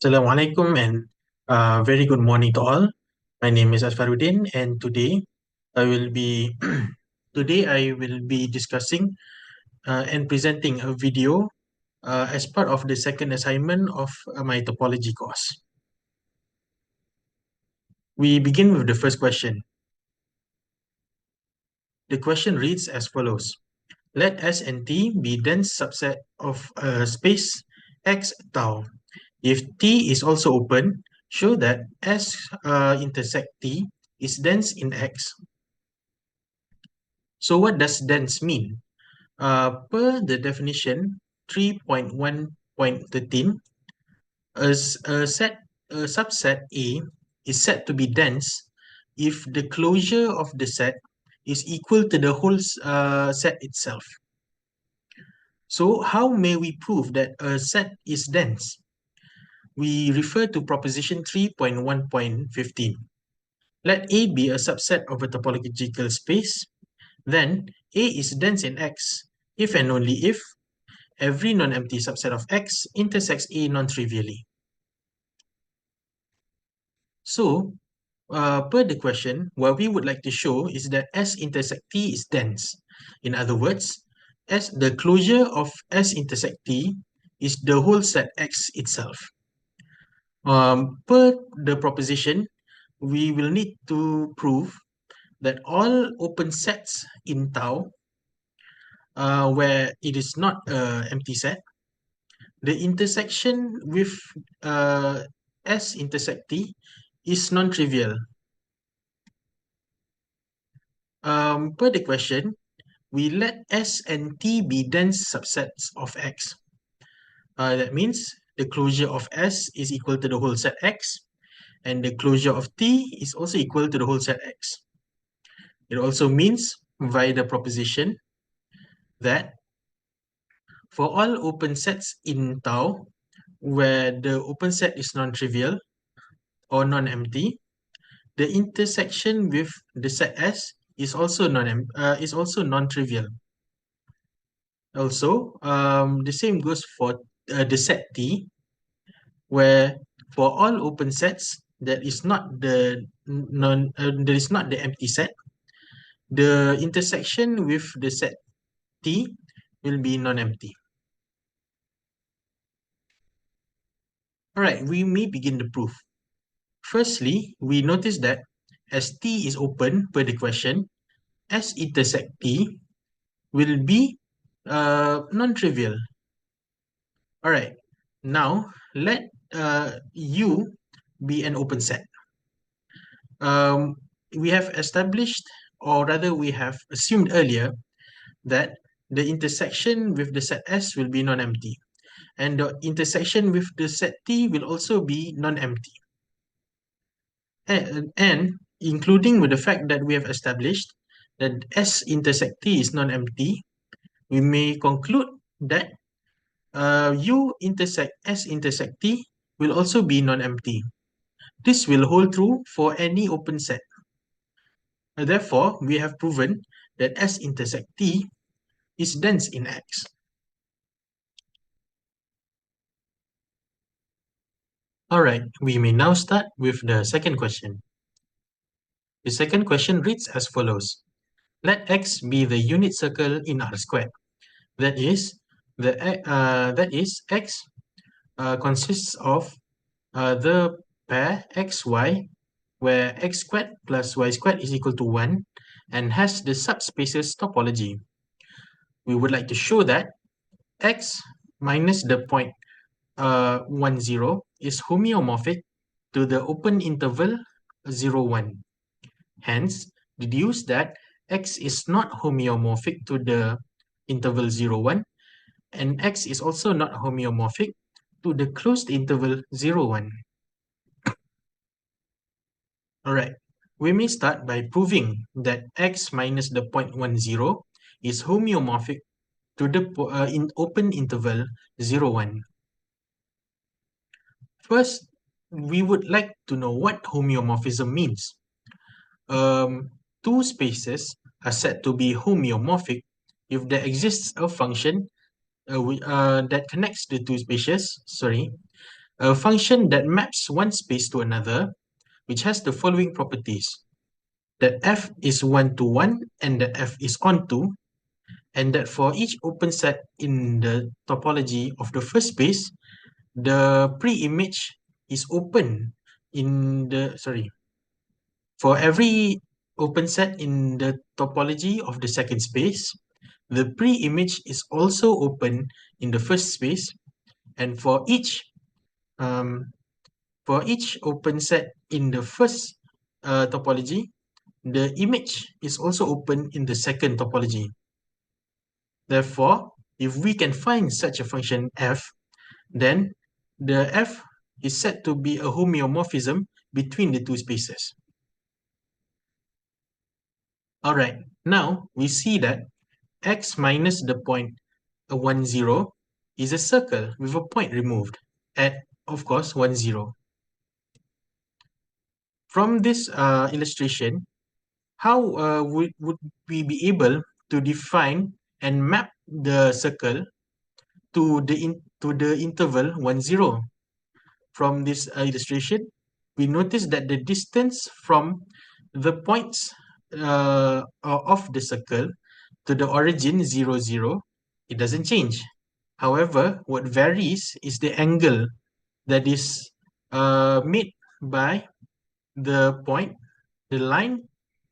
Assalamualaikum and very good morning to all. My name is Asfaruddin and today I will be discussing and presenting a video as part of the second assignment of my topology course. We begin with the first question. The question reads as follows. Let S and T be dense subset of space X tau. If T is also open, show that S intersect T is dense in X. So what does dense mean? Per the definition 3.1.13, a subset A is said to be dense if the closure of the set is equal to the whole set itself. So how may we prove that a set is dense? We refer to proposition 3.1.15. Let A be a subset of a topological space, then A is dense in X if and only if every non-empty subset of X intersects A non-trivially. So, per the question, what we would like to show is that S intersect T is dense. In other words, the closure of S intersect T is the whole set X itself. Per the proposition, we will need to prove that all open sets in tau, where it is not an empty set, the intersection with S intersect T is non-trivial. Per the question, we let S and T be dense subsets of X. That means the closure of S is equal to the whole set X, and the closure of T is also equal to the whole set X. It also means, via the proposition, that for all open sets in tau, where the open set is non-trivial or non-empty, the intersection with the set S is also non-trivial. Also, the same goes for the set T, where for all open sets that is not the empty set, the intersection with the set T will be non-empty. All right, we may begin the proof. Firstly, we notice that as T is open per the question, S intersect T will be non-trivial. All right, now let U be an open set. We have established, or rather we have assumed earlier, that the intersection with the set S will be non-empty, and the intersection with the set T will also be non-empty. And including with the fact that we have established that S intersect T is non-empty, we may conclude that U intersect S intersect T will also be non-empty. This will hold true for any open set. Therefore, we have proven that S intersect T is dense in X. Alright, we may now start with the second question. The second question reads as follows. Let X be the unit circle in R squared. That is, X consists of the pair XY, where X squared plus Y squared is equal to 1, and has the subspaces topology. We would like to show that X minus the point 1, 0 is homeomorphic to the open interval 0, 1. Hence, deduce that X is not homeomorphic to the interval 0, 1, and X is also not homeomorphic to the closed interval 0, 1. Alright, we may start by proving that X minus the point 1, 0 is homeomorphic to the open interval 0, 1. First, we would like to know what homeomorphism means. Two spaces are said to be homeomorphic if there exists a function that connects the two spaces, a function that maps one space to another, which has the following properties: that f is 1 to 1 and that f is onto, and that for each open set in the topology of the first space, the pre-image is open in the, for every open set in the topology of the second space, the pre-image is also open in the first space, and um, for each open set in the first topology, the image is also open in the second topology. Therefore, if we can find such a function f, then the f is said to be a homeomorphism between the two spaces. All right, now we see that x minus the point 1, 0 is a circle with a point removed at, of course, 1, 0. From this illustration, how would we be able to define and map the circle to the interval 1, 0? From this illustration, we notice that the distance from the points of the circle to the origin 0, 0, it doesn't change. However, what varies is the angle that is made by the point, the line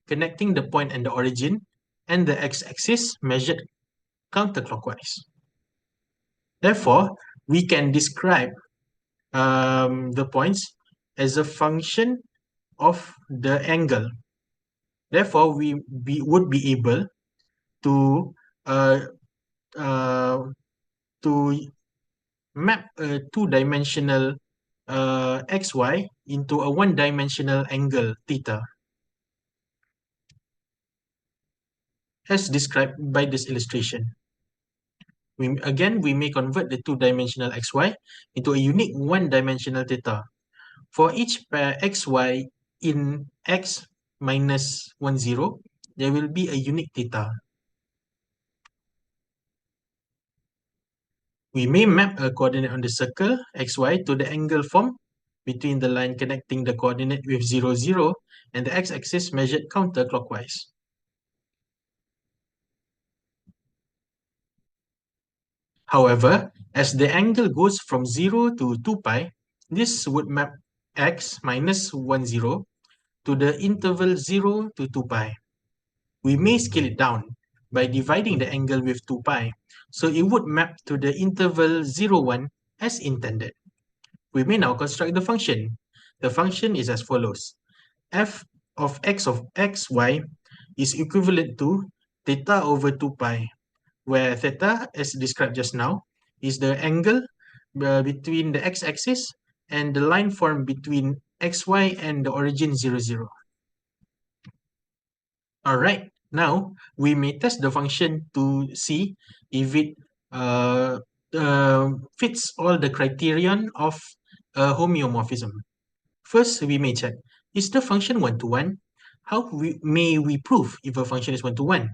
connecting the point and the origin, and the x-axis measured counterclockwise. Therefore, we can describe the points as a function of the angle. Therefore, we would be able to map a two-dimensional xy into a one-dimensional angle theta, as described by this illustration. We may convert the two-dimensional xy into a unique one-dimensional theta. For each pair xy in x minus 1, 0, there will be a unique theta. We may map a coordinate on the circle xy to the angle formed between the line connecting the coordinate with 0, 0 and the x-axis measured counterclockwise. However, as the angle goes from 0 to 2 pi, this would map x minus 1, 0 to the interval 0 to 2 pi. We may scale it down by dividing the angle with 2 pi, so it would map to the interval 0, 1 as intended. We may now construct the function. The function is as follows. F of xy is equivalent to theta over 2 pi, where theta, as described just now, is the angle between the x-axis and the line formed between xy and the origin 0, 0. All right, now we may test the function to see if it fits all the criterion of homeomorphism. First, we may check, is the function one-to-one? How may we prove if a function is one-to-one?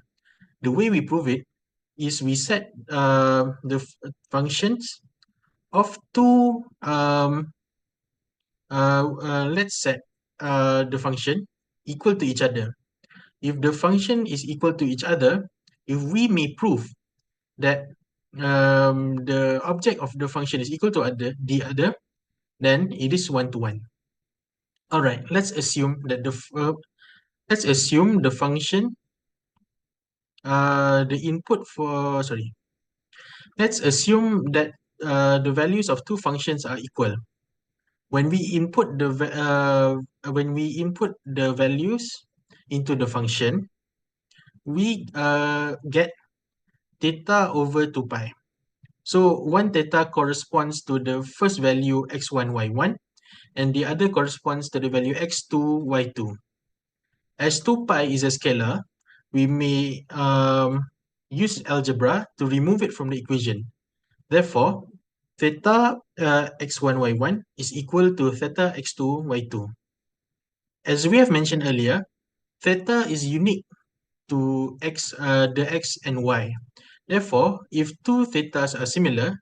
The way we prove it is we set the functions of two, let's set the function equal to each other. If the function is equal to each other, if we may prove that the object of the function is equal to the other, then it is one-to-one. All right, let's assume that the function, let's assume that the values of two functions are equal. When we input the values into the function, we get theta over 2 pi. So one theta corresponds to the first value x1, y1, and the other corresponds to the value x2, y2. As 2 pi is a scalar, we may use algebra to remove it from the equation. Therefore, theta x1, y1 is equal to theta x2, y2. As we have mentioned earlier, theta is unique to the x and y. Therefore, if two thetas are similar,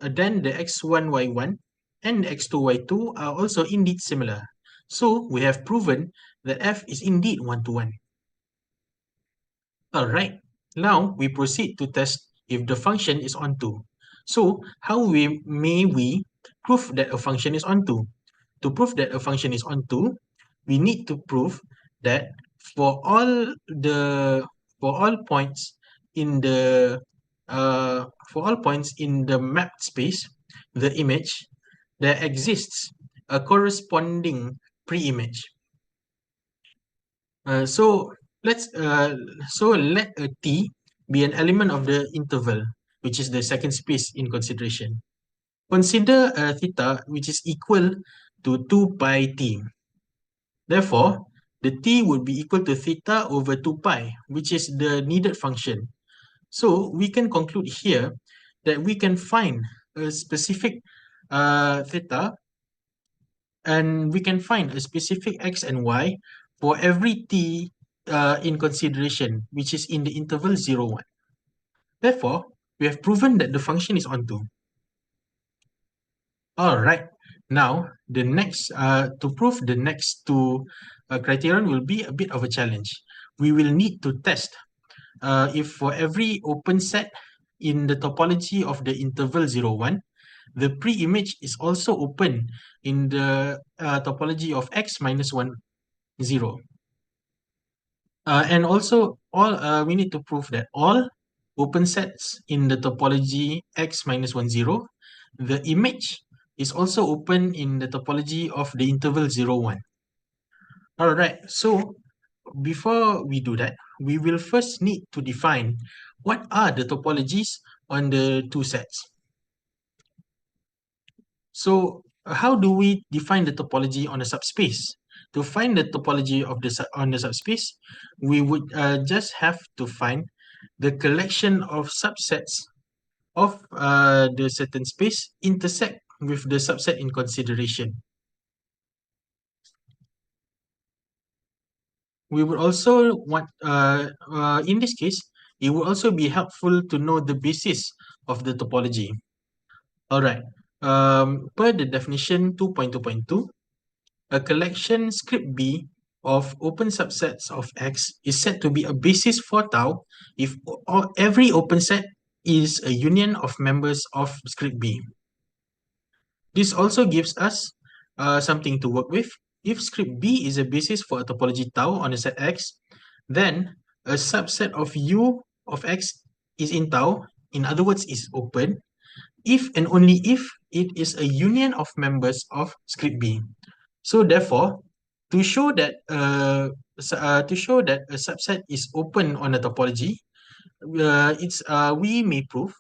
then the x1, y1 and x2, y2 are also indeed similar. So we have proven that f is indeed 1 to 1. Alright, now we proceed to test if the function is onto. So how may we prove that a function is onto? To prove that a function is onto, we need to prove that for all the for all points in the mapped space, the image, there exists a corresponding pre-image. So let a t be an element of the interval, which is the second space in consideration. Consider a theta which is equal to 2 pi t. Therefore, the t would be equal to theta over 2 pi, which is the needed function. So we can conclude here that we can find a specific theta, and we can find a specific x and y for every t in consideration, which is in the interval 0, 1. Therefore, we have proven that the function is onto. All right. Now, to prove the next two criterion will be a bit of a challenge. We will need to test if for every open set in the topology of the interval 0, 1, the pre-image is also open in the topology of x minus 1, 0. And also, we need to prove that all open sets in the topology x minus 1, 0, the image is also open in the topology of the interval 0, 1. All right, so before we do that, we will first need to define what are the topologies on the two sets. So how do we define the topology on a subspace? To find the topology of on the subspace, we would just have to find the collection of subsets of the certain space intersect with the subset in consideration. We would also want, in this case, it would also be helpful to know the basis of the topology. All right. Per the definition 2.2.2, a collection script B of open subsets of X is said to be a basis for tau if every open set is a union of members of script B. This also gives us something to work with. If script B is a basis for a topology tau on a set X, then a subset of U of X is in tau, in other words, is open, if and only if it is a union of members of script B. So therefore, to show that a subset is open on a topology, we may prove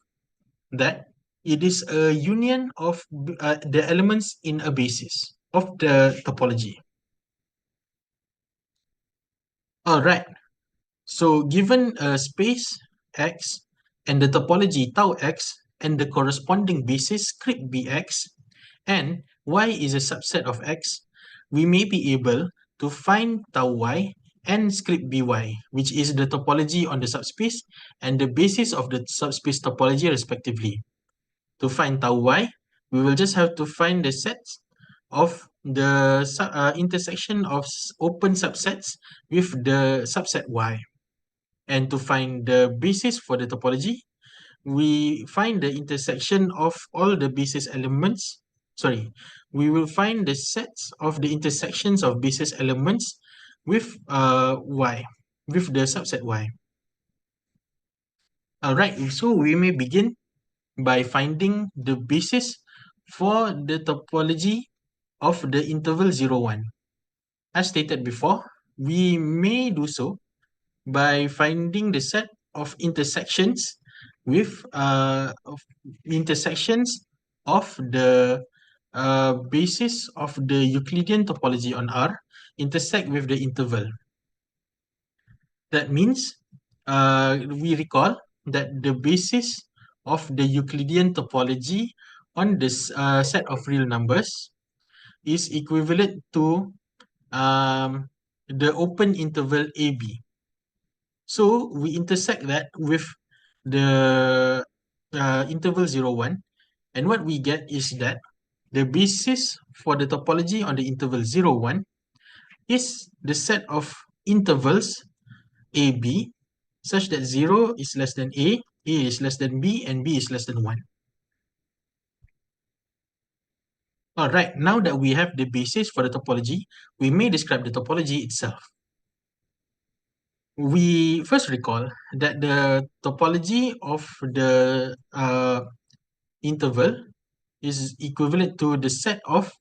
that it is a union of the elements in a basis of the topology. All right. So given a space X and the topology tau X and the corresponding basis script Bx, and Y is a subset of X, we may be able to find tau Y and script By, which is the topology on the subspace and the basis of the subspace topology respectively. To find tau Y, we will just have to find the sets of the intersection of open subsets with the subset Y. And to find the basis for the topology, we find the intersection of all the basis elements. Sorry, we will find the sets of the intersections of basis elements with Y, with the subset Y. All right, so we may begin by finding the basis for the topology of the interval 0, 1. As stated before, we may do so by finding the set of intersections with of the basis of the Euclidean topology on R intersect with the interval. That means we recall that the basis of the Euclidean topology on this set of real numbers is equivalent to the open interval AB. So we intersect that with the interval 0, 1, and what we get is that the basis for the topology on the interval 0, 1 is the set of intervals AB such that 0 is less than A is less than B, and B is less than 1. Alright, now that we have the basis for the topology, we may describe the topology itself. We first recall that the topology of the interval is equivalent to the set of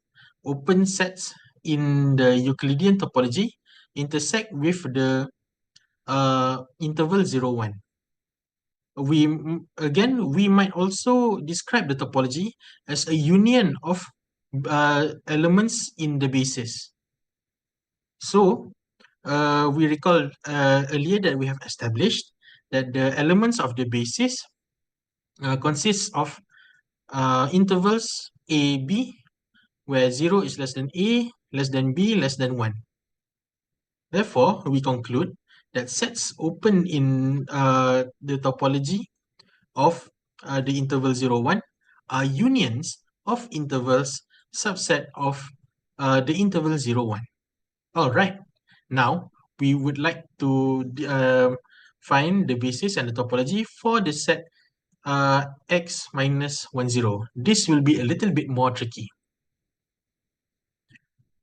open sets in the Euclidean topology intersect with the interval 0, 1. We might also describe the topology as a union of elements in the basis. So we recall earlier that we have established that the elements of the basis consists of intervals A, B, where 0 is less than A, less than B, less than 1. Therefore, we conclude that sets open in the topology of the interval 0, 1 are unions of intervals subset of the interval 0, 1. All right. Now, we would like to find the basis and the topology for the set x minus 1, 0. This will be a little bit more tricky.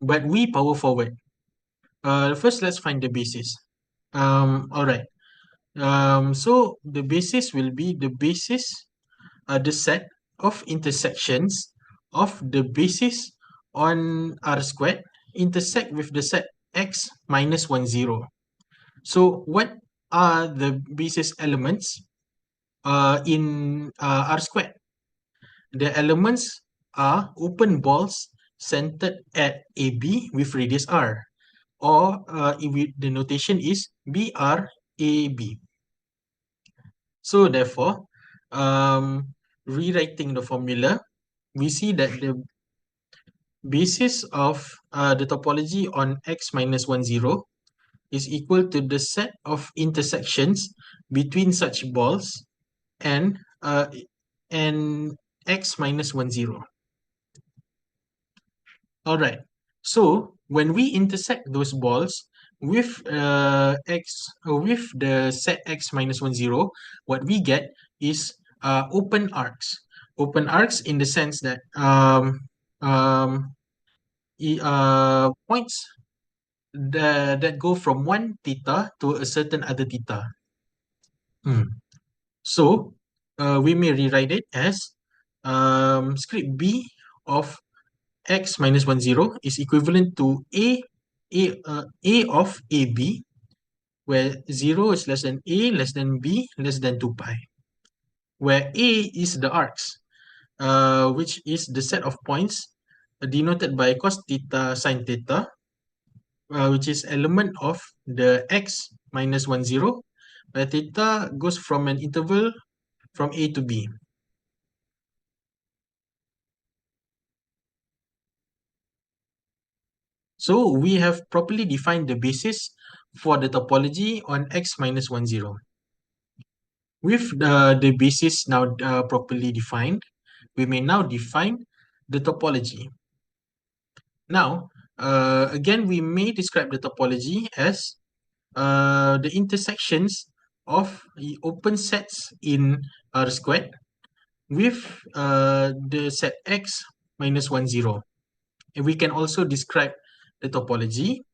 But we power forward. First, let's find the basis. All right. So the basis will be the basis, the set of intersections of the basis on R squared intersect with the set x minus 1, 0. So what are the basis elements in R squared? The elements are open balls centered at AB with radius R, or the notation is BRAB. So therefore, rewriting the formula, we see that the basis of the topology on x minus 1, 0 is equal to the set of intersections between such balls and x minus 1, 0. All right. So when we intersect those balls with with the set x minus 1, 0, what we get is open arcs. Open arcs in the sense that points that go from one theta to a certain other theta. So we may rewrite it as script B of x minus 1, 0 is equivalent to A of AB, where 0 is less than A, less than B, less than 2 pi, where A is the arcs, which is the set of points denoted by cos theta sine theta, which is element of the x minus 1, 0, where theta goes from an interval from A to B. So we have properly defined the basis for the topology on x minus 1, 0. With the basis now properly defined, we may now define the topology. Now, again, we may describe the topology as the intersections of the open sets in R squared with the set x minus 1, 0. And we can also describe the topology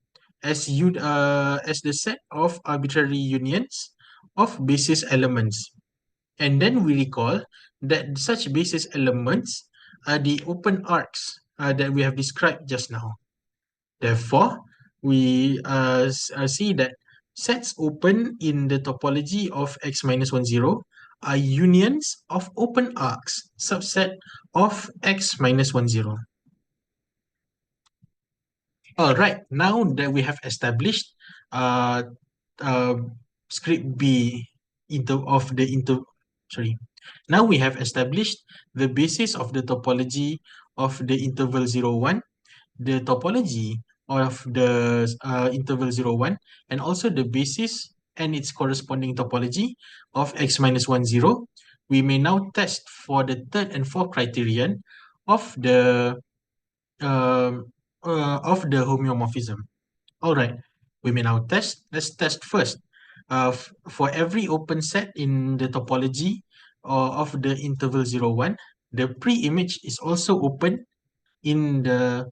as the set of arbitrary unions of basis elements. And then we recall that such basis elements are the open arcs that we have described just now. Therefore, we see that sets open in the topology of x minus 1, 0 are unions of open arcs subset of x minus 1, 0. All right, now that we have established script B now we have established the basis of the topology of the interval 0, 1, the topology of the interval 0, 1, and also the basis and its corresponding topology of x minus 1, 0. We may now test for the third and fourth criterion of the homeomorphism. All right, we may now test. Let's test first. For every open set in the topology of the interval 0, 1, the pre-image is also open in the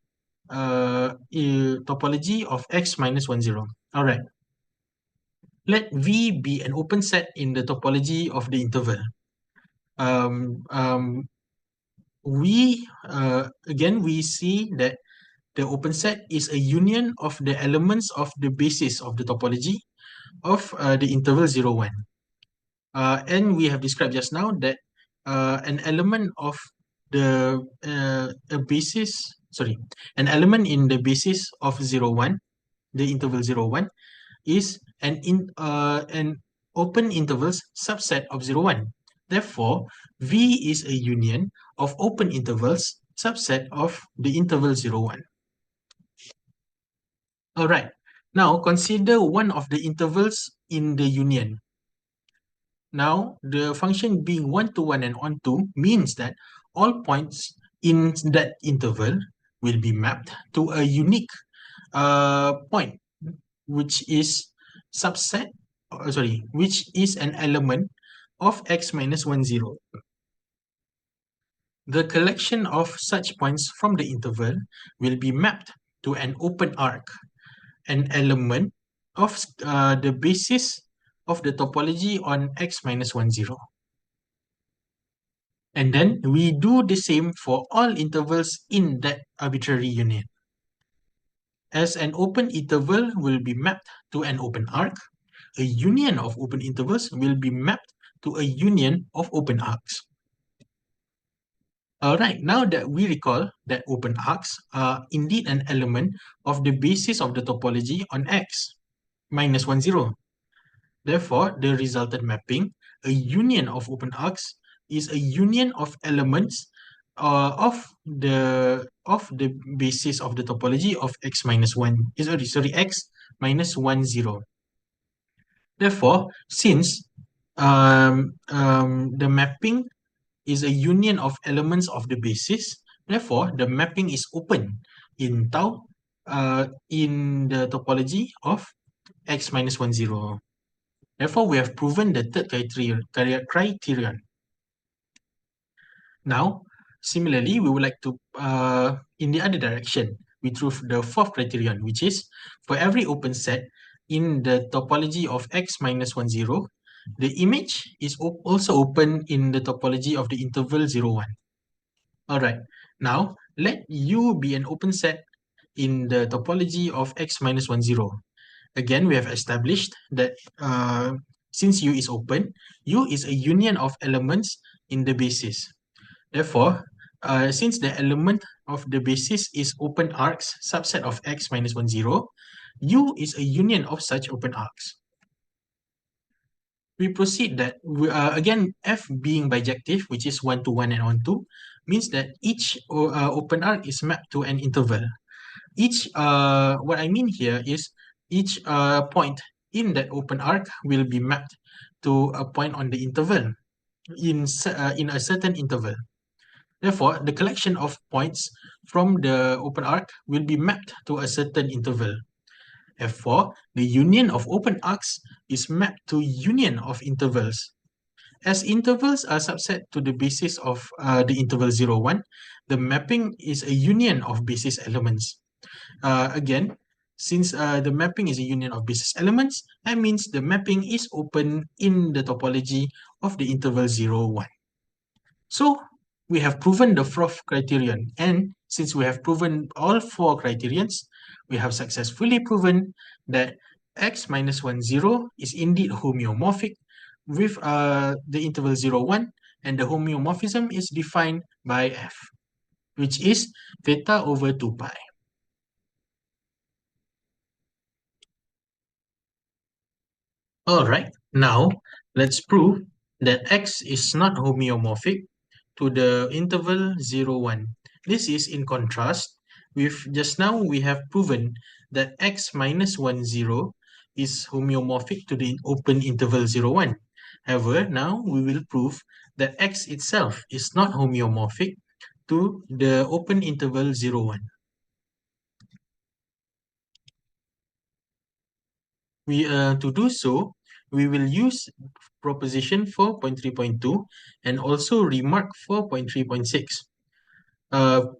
topology of x minus 1, 0. All right. Let V be an open set in the topology of the interval. Um, um, again, we see that the open set is a union of the elements of the basis of the topology of the interval 0, 1. And we have described just now that an element of an element in the basis of 0, 1, the interval 0, 1, is an open intervals subset of 0, 1. Therefore, V is a union of open intervals subset of the interval 0, 1. All right. Now consider one of the intervals in the union. Now, the function being 1 to 1 and on to means that all points in that interval will be mapped to a unique point, which is which is an element of x minus 1, 0. The collection of such points from the interval will be mapped to an open arc, an element of the basis of the topology on x minus 1, 0. And then we do the same for all intervals in that arbitrary union. As an open interval will be mapped to an open arc, a union of open intervals will be mapped to a union of open arcs. Alright, now that we recall that open arcs are indeed an element of the basis of the topology on x minus 1, 0. Therefore, the resultant mapping, a union of open arcs, is a union of elements of the basis of the topology of x minus 1 x minus 1, 0. Therefore, since the mapping is a union of elements of the basis, therefore the mapping is open in tau in the topology of x minus 1, 0. Therefore, we have proven the third criterion. Now, similarly, we would like to, in the other direction, we prove the fourth criterion, which is for every open set in the topology of x minus 1, 0, the image is also open in the topology of the interval 0, 1. All right. Now, let U be an open set in the topology of x minus 1, 0. Again, we have established that since U is open, U is a union of elements in the basis. Therefore, since the element of the basis is open arcs subset of x minus 1, 0, U is a union of such open arcs. We proceed that, again, F being bijective, which is 1 to 1 and on to, means that each open arc is mapped to an interval. What I mean here is each point in that open arc will be mapped to a point on the interval in a certain interval. Therefore, the collection of points from the open arc will be mapped to a certain interval. Therefore, the union of open arcs is mapped to union of intervals. As intervals are subset to the basis of the interval 0, 1, the mapping is a union of basis elements. Again, since the mapping is a union of basis elements, that means the mapping is open in the topology of the interval 0, 1. So, we have proven the fourth criterion, and since we have proven all four criterions, we have successfully proven that x minus 1, 0 is indeed homeomorphic with the interval 0, 1, and the homeomorphism is defined by f, which is theta over 2 pi. Alright, now let's prove that x is not homeomorphic to the interval 0, 1. This is in contrast with just now we have proven that x minus 1, 0 is homeomorphic to the open interval 0, 1. However, now we will prove that x itself is not homeomorphic to the open interval 0, 1. To do so, we will use proposition 4.3.2 and also remark 4.3.6.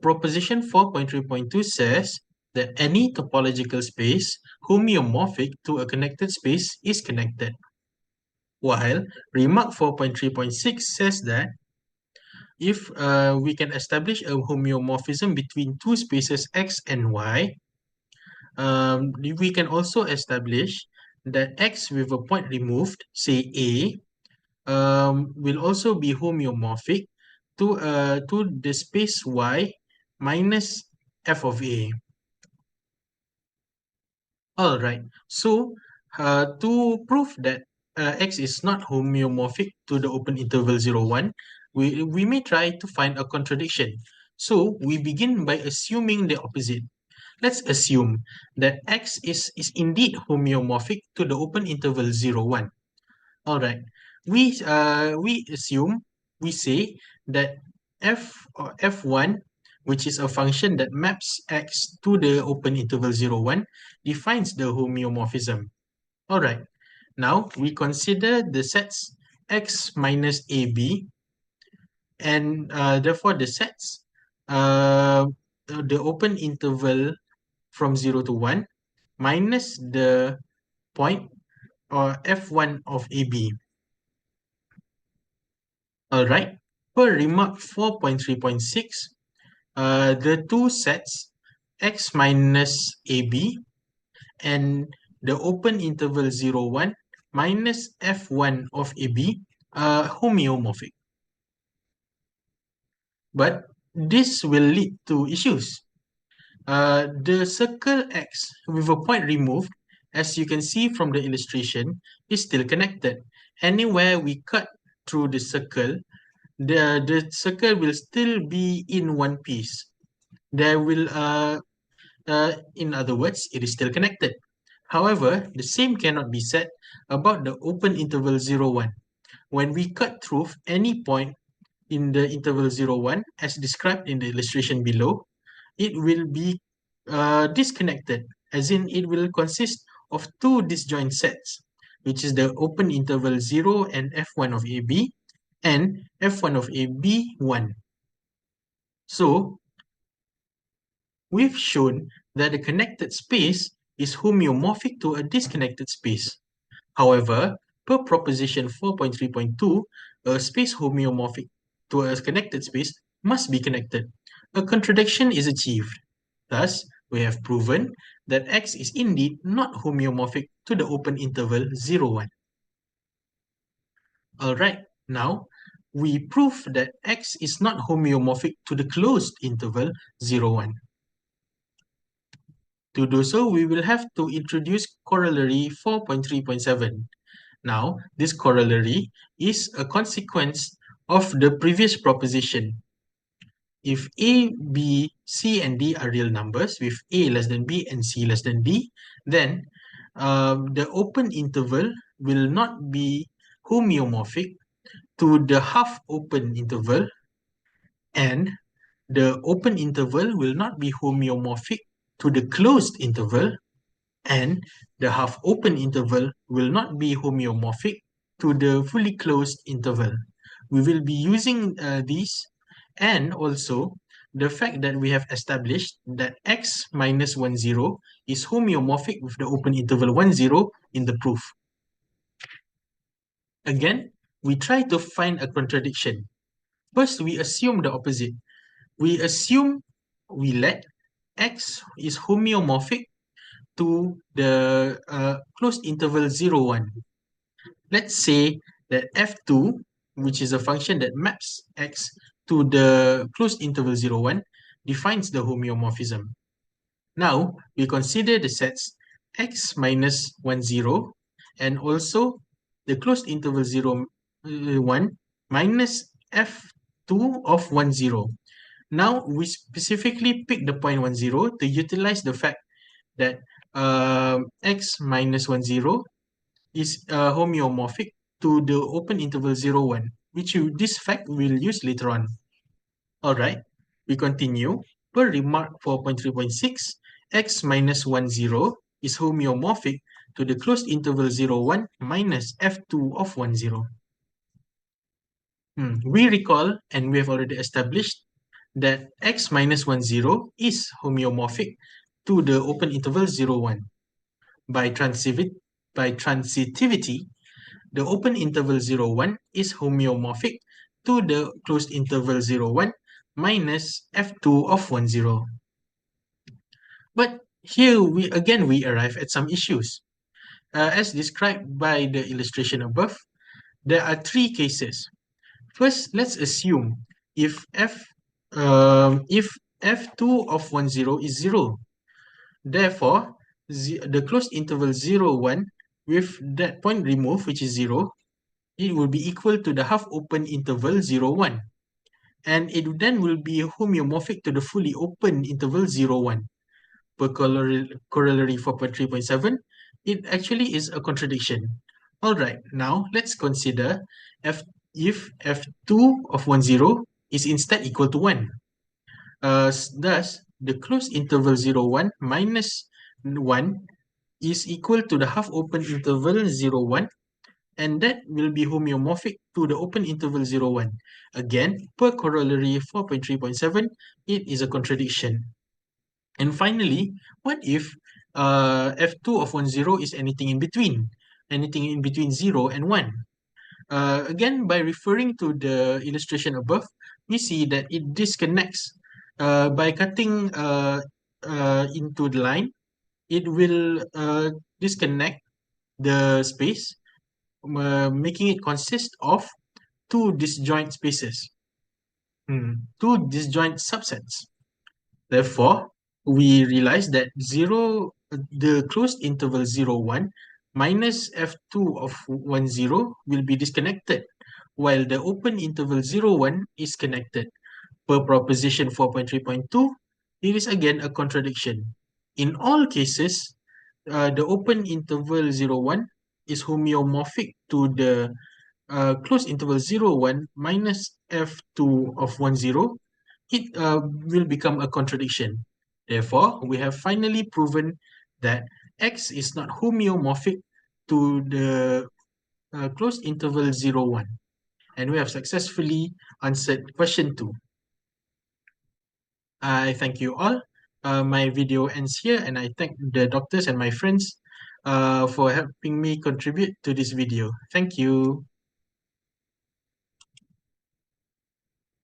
Proposition 4.3.2 says that any topological space homeomorphic to a connected space is connected, while remark 4.3.6 says that if we can establish a homeomorphism between two spaces X and Y, we can also establish that X with a point removed, say A, will also be homeomorphic to the space Y minus f of A. All right. So to prove that X is not homeomorphic to the open interval 0, 1, we may try to find a contradiction. So we begin by assuming the opposite. Let's assume that X is indeed homeomorphic to the open interval 0, 1. All right. We assume, we say that f1, which is a function that maps X to the open interval 0, 1, defines the homeomorphism. All right. Now we consider the sets X minus AB, and therefore the open interval from 0 to 1 minus the point or f1 of AB. All right. Per remark 4.3.6, the two sets X minus AB and the open interval 0, 1 minus f1 of AB are homeomorphic. But this will lead to issues. The circle X with a point removed, as you can see from the illustration, is still connected. Anywhere we cut through the circle, the circle will still be in one piece. In other words, it is still connected. However, the same cannot be said about the open interval 0, 1. When we cut through any point in the interval 0, 1, as described in the illustration below, it will be disconnected, as in it will consist of two disjoint sets, which is the open interval 0 and f1 of AB, and f1 of AB 1. So, we've shown that a connected space is homeomorphic to a disconnected space. However, per proposition 4.3.2, a space homeomorphic to a connected space must be connected. A contradiction is achieved. Thus, we have proven that X is indeed not homeomorphic to the open interval 0, 1. Alright, now we prove that X is not homeomorphic to the closed interval 0, 1. To do so, we will have to introduce corollary 4.3.7. Now, this corollary is a consequence of the previous proposition. If A, B, C, and D are real numbers with A less than B and C less than D, then the open interval will not be homeomorphic to the half open interval, and the open interval will not be homeomorphic to the closed interval, and the half open interval will not be homeomorphic to the fully closed interval. We will be using these, and also the fact that we have established that X minus 1, 0 is homeomorphic with the open interval 1, 0 in the proof. Again, we try to find a contradiction. First, we assume the opposite. We let X is homeomorphic to the closed interval 0, 1. Let's say that f2, which is a function that maps X to the closed interval 0, 1, defines the homeomorphism. Now, we consider the sets X minus 1, 0, and also the closed interval 0, 1 minus f2 of 1, 0. Now, we specifically pick the point 1, 0 to utilize the fact that X minus 1, 0 is homeomorphic to the open interval 0, 1, which this fact we'll use later on. All right. we continue. Per remark 4.3.6, x minus 1, 0 is homeomorphic to the closed interval 0, 1 minus f2 of 1, 0. We recall, and we have already established, that x minus 1, 0 is homeomorphic to the open interval 0, 1. By transitivity, the open interval 0, 1 is homeomorphic to the closed interval 0, 1 minus f2 of 1, 0. But here we arrive at some issues. As described by the illustration above, there are three cases. First, let's assume if f2 of 1, 0 is 0. Therefore, the closed interval 0, 1 with that point removed, which is 0, it will be equal to the half open interval 0, 1. And it then will be homeomorphic to the fully open interval 0, 1. Per corollary 4.3.7, it actually is a contradiction. All right, now let's consider if f2 of 1, 0 is instead equal to 1. Thus, the closed interval 0, 1 minus 1 is equal to the half open interval 0, 1, and that will be homeomorphic to the open interval 0, 1. Again, per corollary 4.3.7, it is a contradiction. And finally, what if f2 of 1, 0 is anything in between 0 and 1? Again, by referring to the illustration above, we see that it disconnects. By cutting into the line, it will disconnect the space, making it consist of two disjoint spaces, two disjoint subsets. Therefore, we realize that the closed interval 0, 1 minus f2 of 1, 0 will be disconnected, while the open interval 0, 1 is connected. Per proposition 4.3.2, it is again a contradiction. In all cases, the open interval 0, 1 is homeomorphic to the closed interval 0, 1 minus f2 of 1, 0. It will become a contradiction. Therefore, we have finally proven that x is not homeomorphic to the closed interval 0, 1. And we have successfully answered question 2. I thank you all. My video ends here, and I thank the doctors and my friends for helping me contribute to this video. Thank you.